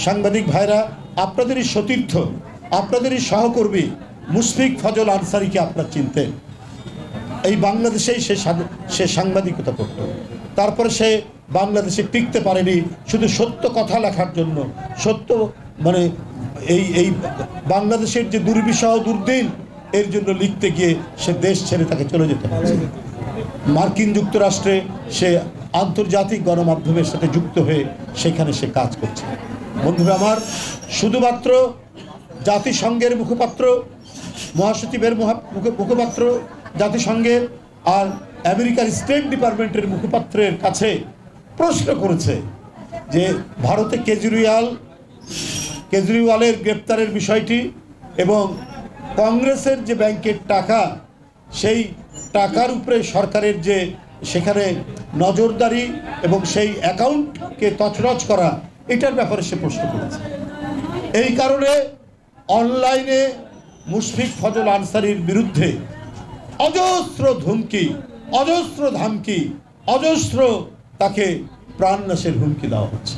সাংবাদিক ভাইরা, আপনাদেরই সতীর্থ, আপনাদেরই সহকর্মী মুশফিক ফজল আনসারীকে আপনারা চিনতেন। এই বাংলাদেশেই সে সাংবাদিকতা করত। তারপরে সে বাংলাদেশে টিকতে পারেনি শুধু সত্য কথা লেখার জন্য। সত্য মানে এই বাংলাদেশের যে দুর্বিষহ দুর্দিন, এর জন্য লিখতে গিয়ে সে দেশ ছেড়ে তাকে চলে যেতে হয়েছে। মার্কিন যুক্তরাষ্ট্রে সে আন্তর্জাতিক গণমাধ্যমের সাথে যুক্ত হয়ে সেখানে সে কাজ করছে। বন্ধুরা আমার, শুধুমাত্র জাতিসংঘের মুখপাত্র, মহাসচিবের মুখপাত্র জাতিসংঘের আর আমেরিকার স্টেট ডিপার্টমেন্টের মুখপাত্রের কাছে প্রশ্ন করেছে যে ভারতে কেজরিওয়ালের গ্রেপ্তারের বিষয়টি এবং কংগ্রেসের যে ব্যাংকের টাকা, সেই টাকার উপরে সরকারের যে সেখানে নজরদারি এবং সেই অ্যাকাউন্টকে তছনছ করা, এটার ব্যাপারে সে প্রশ্ন করেছে। এই কারণে অনলাইনে মুশফিক ফজল আনসারীর বিরুদ্ধে অজস্র ধমকি, অজস্র ধামকি, অজস্র তাকে প্রাণনাশের হুমকি দেওয়া হচ্ছে।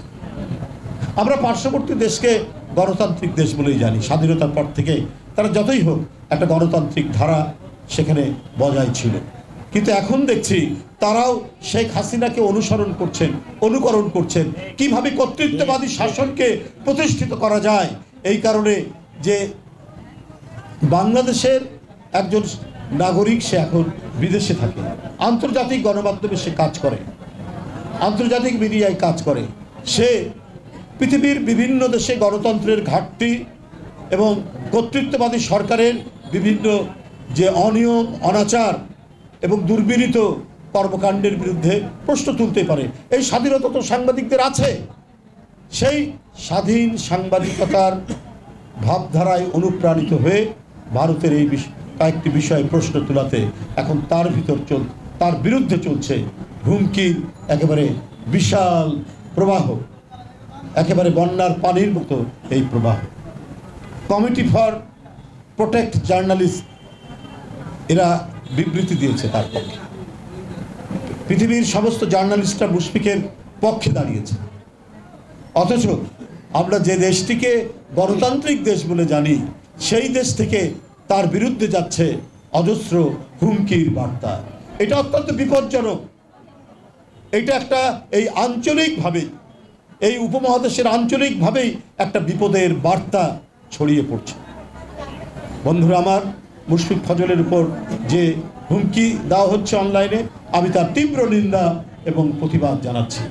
আমরা পার্শ্ববর্তী দেশকে গণতান্ত্রিক দেশ বলেই জানি। স্বাধীনতার পর থেকে তারা যতই হোক একটা গণতান্ত্রিক ধারা সেখানে বজায় ছিল, কিন্তু এখন দেখছি তারাও শেখ হাসিনাকে অনুকরণ করছেন কিভাবে কর্তৃত্ববাদী শাসনকে প্রতিষ্ঠিত করা যায়। এই কারণে যে বাংলাদেশের একজন নাগরিক, সে এখন বিদেশে থাকে, আন্তর্জাতিক গণমাধ্যমে সে কাজ করে, আন্তর্জাতিক মিডিয়ায় কাজ করে, সে পৃথিবীর বিভিন্ন দেশে গণতন্ত্রের ঘাটতি এবং কর্তৃত্ববাদী সরকারের বিভিন্ন যে অনিয়ম, অনাচার এবং দুর্বিনীত কর্মকাণ্ডের বিরুদ্ধে প্রশ্ন তুলতে পারে। এই স্বাধীনতা তো সাংবাদিকদের আছে। সেই স্বাধীন সাংবাদিকতার ভাবধারায় অনুপ্রাণিত হয়ে ভারতের এই কয়েকটি বিষয়ে প্রশ্ন তোলাতে এখন তার বিরুদ্ধে চলছে হুমকির একেবারে বিশাল প্রবাহ, একেবারে বন্যার পানির মতো এই প্রবাহ। কমিটি ফর প্রোটেক্ট জার্নালিস্ট এরা বিবৃতি দিয়েছে তার পক্ষে। পৃথিবীর সমস্ত জার্নালিস্টরা মুশফিকের পক্ষে দাঁড়িয়েছে। অথচ আমরা যে দেশটিকে গণতান্ত্রিক দেশ বলে জানি, সেই দেশ থেকে তার বিরুদ্ধে যাচ্ছে অজস্র হুমকির বার্তা। এটা অত্যন্ত বিপজ্জনক। এটা একটা এই আঞ্চলিকভাবেই, এই উপমহাদেশের আঞ্চলিকভাবেই একটা বিপদের বার্তা ছড়িয়ে পড়ছে। বন্ধুরা আমার, মুশফিক ফজলের উপর যে হুমকি দেওয়া হচ্ছে অনলাইনে, আমি তার তীব্র নিন্দা এবং প্রতিবাদ জানাচ্ছি।